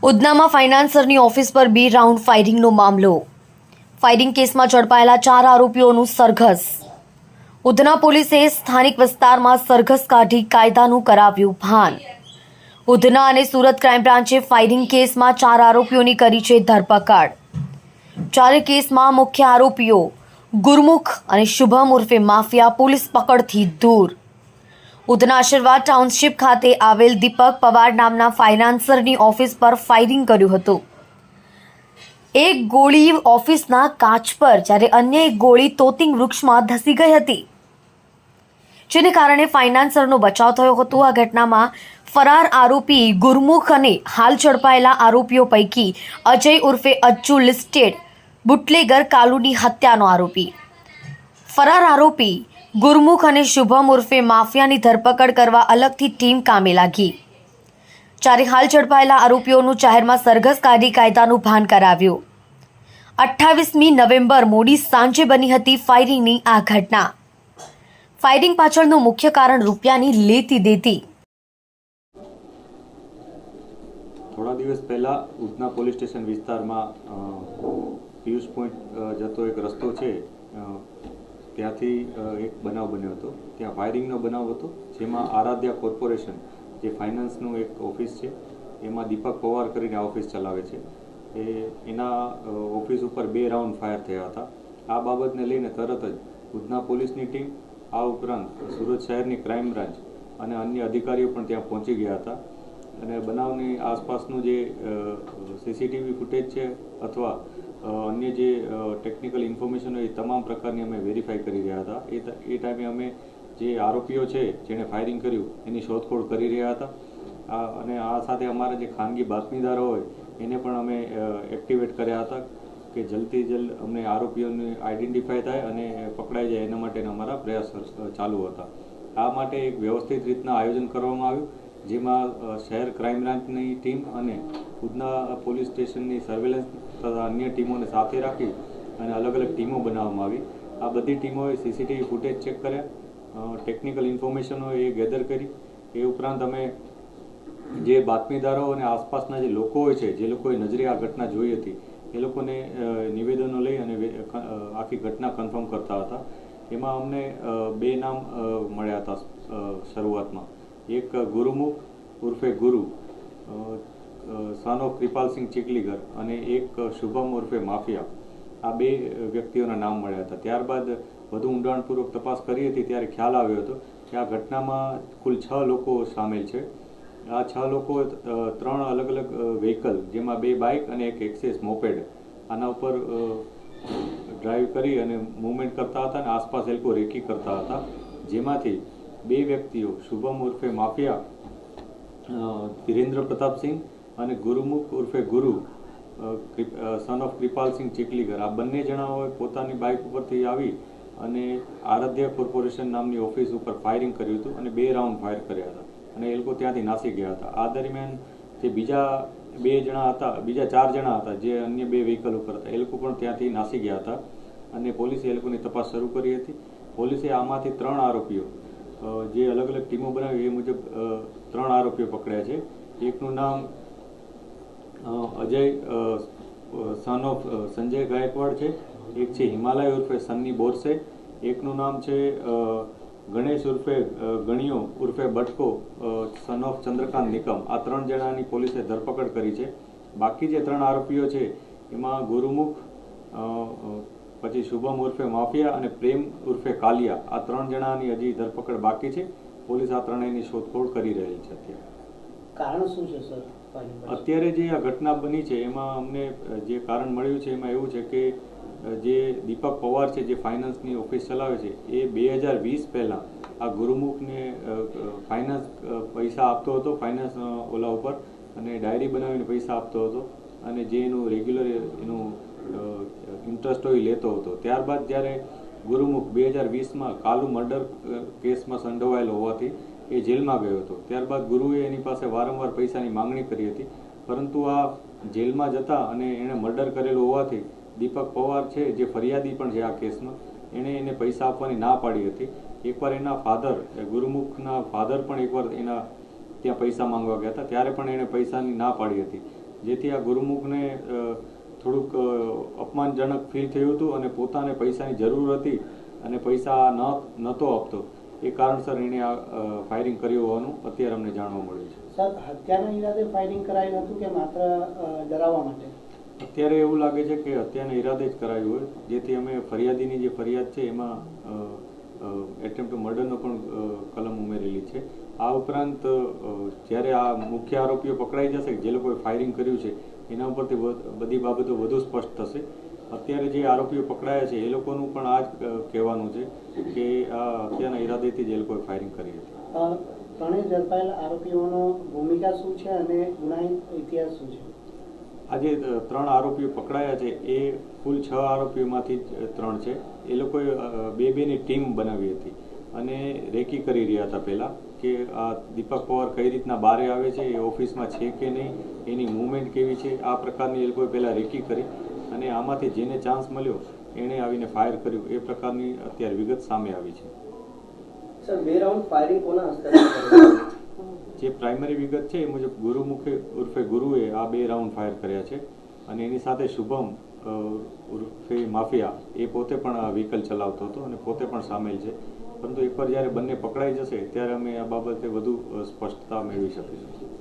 ઉધનામાં ફાઇનાન્સરની office પર 2 round ફાયરિંગનો મામલો. Firing કેસમાં ઝડપાયેલા 4 આરોપીઓનું સરઘસ. ઉધના પોલીસે સ્થાનિક વિસ્તારમાં સરઘસ કાઢી કાયદાનું કરાવ્યું ભાન. ઉધના અને સુરત ક્રાઇમ બ્રાન્ચે ફાયરિંગ કેસમાં 4 આરોપીઓની કરી છે ધરપકડ. ચારે કેસમાં મુખ્ય આરોપીઓ ગુરમુખ અને શુભમ ઉર્ફે માફિયા પોલીસ પકડથી દૂર. ઉધના આશીર્વાદ ટાઉનશીપ ખાતે આવેલ દીપક પવાર નામના ફાઇનાન્સરની ઓફિસ પર ફાયરિંગ કર્યું હતું. એક ગોળી ઓફિસના કાચ પર જ્યારે અન્ય એક ગોળી તોતિંગ વૃક્ષમાં ધસી ગઈ હતી, જેને કારણે ફાઇનાન્સરનો બચાવ થયો હતો. આ ઘટનામાં ફરાર આરોપી ગુરમુખ અને હાલ ઝડપાયેલા આરોપીઓ પૈકી અજય ઉર્ફે અજ્જુ લિસ્ટેડ બુટલેગર કાલુની હત્યાનો આરોપી. ફરાર આરોપી ગુરમુખ અને શુભમ ઉર્ફે માફિયાની ધરપકડ કરવા અલગથી ટીમ કામે લાગી. જ્યારે હાલ ઝડપાયેલા આરોપીઓનું જાહેરમાં સરઘસ કાઢી કાયદાનું ભાન કરાવ્યું. 28મી નવેમ્બર મોડી સાંજે બની હતી ફાયરિંગની આ ઘટના. ફાયરિંગ પાછળનું મુખ્ય કારણ રૂપિયાની લેતી દેતી. થોડા દિવસ પહેલા ઉધના પોલીસ સ્ટેશન વિસ્તારમાં પિયુષ પોઈન્ટ જતો એક રસ્તો છે, ત્યાંથી એક બનાવ બન્યો હતો. ત્યાં ફાયરિંગનો બનાવ હતો, જેમાં આરાધ્યા કોર્પોરેશન જે ફાઇનાન્સનું એક ઓફિસ છે, એમાં દીપક પવાર કરીને આ ઓફિસ ચલાવે છે. એના ઓફિસ ઉપર 2 રાઉન્ડ ફાયર થયા હતા. આ બાબતને લઈને તરત જ ઉધના પોલીસની ટીમ, આ ઉપરાંત સુરત શહેરની ક્રાઇમ બ્રાન્ચ અને અન્ય અધિકારીઓ પણ ત્યાં પહોંચી ગયા હતા. અને બનાવની આસપાસનું જે સીસીટીવી ફૂટેજ છે અથવા અન્ય જે ટેકનિકલ ઇન્ફોર્મેશન હોય એ તમામ પ્રકારની અમે વેરીફાઈ કરી રહ્યા હતા. એ ટાઈમે અમે જે આરોપીઓ છે જેણે ફાયરિંગ કર્યું એની શોધખોળ કરી રહ્યા હતા. અને આ સાથે અમારા જે ખાનગી બાતમીદારો હોય એને પણ અમે એક્ટિવેટ કર્યા હતા કે જલ્દથી જલ્દ અમને આરોપીઓને આઈડેન્ટિફાય થાય અને પકડાઈ જાય એના માટેના અમારા પ્રયાસ ચાલુ હતા. આ માટે એક વ્યવસ્થિત રીતના આયોજન કરવામાં આવ્યું, જેમાં શહેર ક્રાઇમ બ્રાન્ચની ટીમ અને ઉધના પોલીસ સ્ટેશનની સર્વેલન્સ તથા અન્ય ટીમોને સાથે રાખી અને અલગ અલગ ટીમો બનાવવામાં આવી. આ બધી ટીમોએ સીસીટીવી ફૂટેજ ચેક કર્યા, ટેકનિકલ ઇન્ફોર્મેશનો એ ગેધર કરી. એ ઉપરાંત અમે જે બાતમીદારો અને આસપાસના જે લોકો હોય છે, જે લોકોએ નજરે આ ઘટના જોઈ હતી, એ લોકોને નિવેદનો લઈ અને આખી ઘટના કન્ફર્મ કરતા હતા. એમાં અમને 2 નામ મળ્યા હતા શરૂઆતમાં. એક ગુરુમુખ ઉર્ફે ગુરુ, સન ઓફ કૃપાલસિંહ ચીખલીગર, અને એક શુભમ ઉર્ફે માફિયા. આ 2 વ્યક્તિઓના નામ મળ્યા હતા. ત્યારબાદ વધુ ઊંડાણપૂર્વક તપાસ કરી હતી ત્યારે ખ્યાલ આવ્યો હતો કે આ ઘટનામાં કુલ 6 લોકો સામેલ છે. આ 6 લોકો 3 અલગ અલગ વ્હીકલ, જેમાં 2 બાઇક અને એક એક્સેસ મોપેડ, આના ઉપર ડ્રાઈવ કરી અને મૂવમેન્ટ કરતા હતા અને આસપાસ એ લોકો રેકી કરતા હતા. જેમાંથી 2 વ્યક્તિઓ શુભમ ઉર્ફે માફિયા ધીરેન્દ્ર પ્રતાપસિંહ અને ગુરુમુખ ઉર્ફે ગુરુ સન ઓફ કૃપાલસિંહ ચીખલીગર, આ બંને જણાઓએ પોતાની બાઇક ઉપરથી આવી અને આરાધ્યા કોર્પોરેશન નામની ઓફિસ ઉપર ફાયરિંગ કર્યું હતું અને 2 રાઉન્ડ ફાયર કર્યા હતા અને એ લોકો ત્યાંથી નાસી ગયા હતા. આ દરમિયાન જે બીજા 4 જણા હતા જે અન્ય 2 વ્હીકલ ઉપર હતા, એ લોકો પણ ત્યાંથી નાસી ગયા હતા અને પોલીસે એ લોકોની તપાસ શરૂ કરી હતી. પોલીસે આમાંથી 3 આરોપીઓ, જે અલગ અલગ ટીમો બનાવી એ મુજબ 3 આરોપીઓ પકડ્યા છે. એકનું નામ અજય સન ઓફ સંજય ગાયકવાડ છે, એક છે હિમાલય ઉર્ફે સન્ની બોરસે, એકનું નામ છે ગણેશ ઉર્ફે ગણિયો ઉર્ફે બટકો સન ઓફ ચંદ્રકાંત નિકમ. આ 3 જણાની પોલીસે ધરપકડ કરી છે. બાકી જે 3 આરોપીઓ છે એમાં ગુરુમુખ, પછી શુભમ ઉર્ફે માફિયા અને પ્રેમ ઉર્ફે કાલિયા, આ 3 જણાની હજી ધરપકડ બાકી છે. પોલીસ આ ત્રણેયની શોધખોળ કરી રહેલી છે. અત્યારે કારણ શું છે સર? અત્યારે જે આ ઘટના બની છે એમાં અમને જે કારણ મળ્યું છે એમાં એવું છે કે જે દીપક પવાર છે, જે ફાઇનાન્સની ઓફિસ ચલાવે છે, એ 2020 પહેલાં આ ગુરુમુખને ફાઇનાન્સ પૈસા આપતો હતો, ફાઇનાન્સ ઓલા ઉપર, અને ડાયરી બનાવીને પૈસા આપતો હતો અને જે એનું રેગ્યુલર એનું ઇન્ટરેસ્ટ હોય લેતો હતો. ત્યારબાદ જ્યારે ગુરુમુખ 2020માં કાલુ મર્ડર કેસમાં સંડોવાયેલો હોવાથી એ જેલમાં ગયો હતો. ત્યારબાદ ગુરુએ એની પાસે વારંવાર પૈસાની માંગણી કરી હતી, પરંતુ આ જેલમાં જતા અને એણે મર્ડર કરેલું હોવાથી દીપક પવાર છે, જે ફરિયાદી પણ છે આ કેસમાં, એણે એને પૈસા આપવાની ના પાડી હતી. એકવાર એના ફાધર, ગુરુમુખના ફાધર પણ એકવાર એના ત્યાં પૈસા માંગવા ગયા હતા, ત્યારે પણ એણે પૈસાની ના પાડી હતી. જેથી આ ગુરુમુખને થોડુંક અપમાનજનક ફીલ થયું હતું અને પોતાને પૈસાની જરૂર હતી અને પૈસા નહોતો આપતો એ કારણસર એણે આ ફાયરિંગ કર્યું હોવાનું અત્યારે અમને જાણવા મળ્યું છે. સર, હત્યાના ઈરાદે ફાયરિંગ કરાયું હતું કે માત્ર ડરાવવા માટે? અત્યારે એવું લાગે છે કે હત્યાના ઈરાદે જ કરાયું હોય, જેથી અમે ફરિયાદીની જે ફરિયાદ છે એમાં એટેમ્પ્ટ ટુ મર્ડરનો પણ કલમ ઉમેરેલી છે. આ ઉપરાંત જ્યારે આ મુખ્ય આરોપીઓ પકડાઈ જશે, જે લોકોએ ફાયરિંગ કર્યું છે એના ઉપરથી બધી બાબતો વધુ સ્પષ્ટ થશે. અત્યારે જે આરોપીઓ પકડાયા છે એ લોકોનું પણ આ જ કહેવાનું છે કે આ હત્યાના ઈરાદેથી જ એ લોકોએ ફાયરિંગ કરી હતી. ત્રણેય ઝડપાયેલા આરોપીઓનો ભૂમિકા શું છે અને ગુનાહિત ઇતિહાસ શું છે? આજે 3 આરોપીઓ પકડાયા છે એ કુલ 6 આરોપીઓમાંથી જ 3 છે. એ લોકોએ બેની ટીમ બનાવી હતી અને રેકી કરી રહ્યા હતા પહેલાં કે આ દીપક પવાર કઈ રીતના બહારે આવે છે, એ ઓફિસમાં છે કે નહીં, એની મૂવમેન્ટ કેવી છે, આ પ્રકારની એ લોકોએ પહેલાં રેકી કરી અને આમાંથી જેને ચાન્સ મળ્યો એણે આવીને ફાયર કર્યું. એ પ્રકારની અત્યારે વિગત સામે આવી છે. સર, 2 રાઉન્ડ ફાયરિંગ કોના હસ્તે? જે પ્રાઇમરી વિગત છે એ મુજબ ગુરુમુખે ઉર્ફે ગુરુએ આ 2 રાઉન્ડ ફાયર કર્યા છે અને એની સાથે શુભમ ઉર્ફે માફિયા એ પોતે પણ આ વ્હીકલ ચલાવતો હતો અને પોતે પણ સામેલ છે. પરંતુ એકવાર જ્યારે બંને પકડાઈ જશે ત્યારે અમે આ બાબતે વધુ સ્પષ્ટતા મેળવી શકીશું.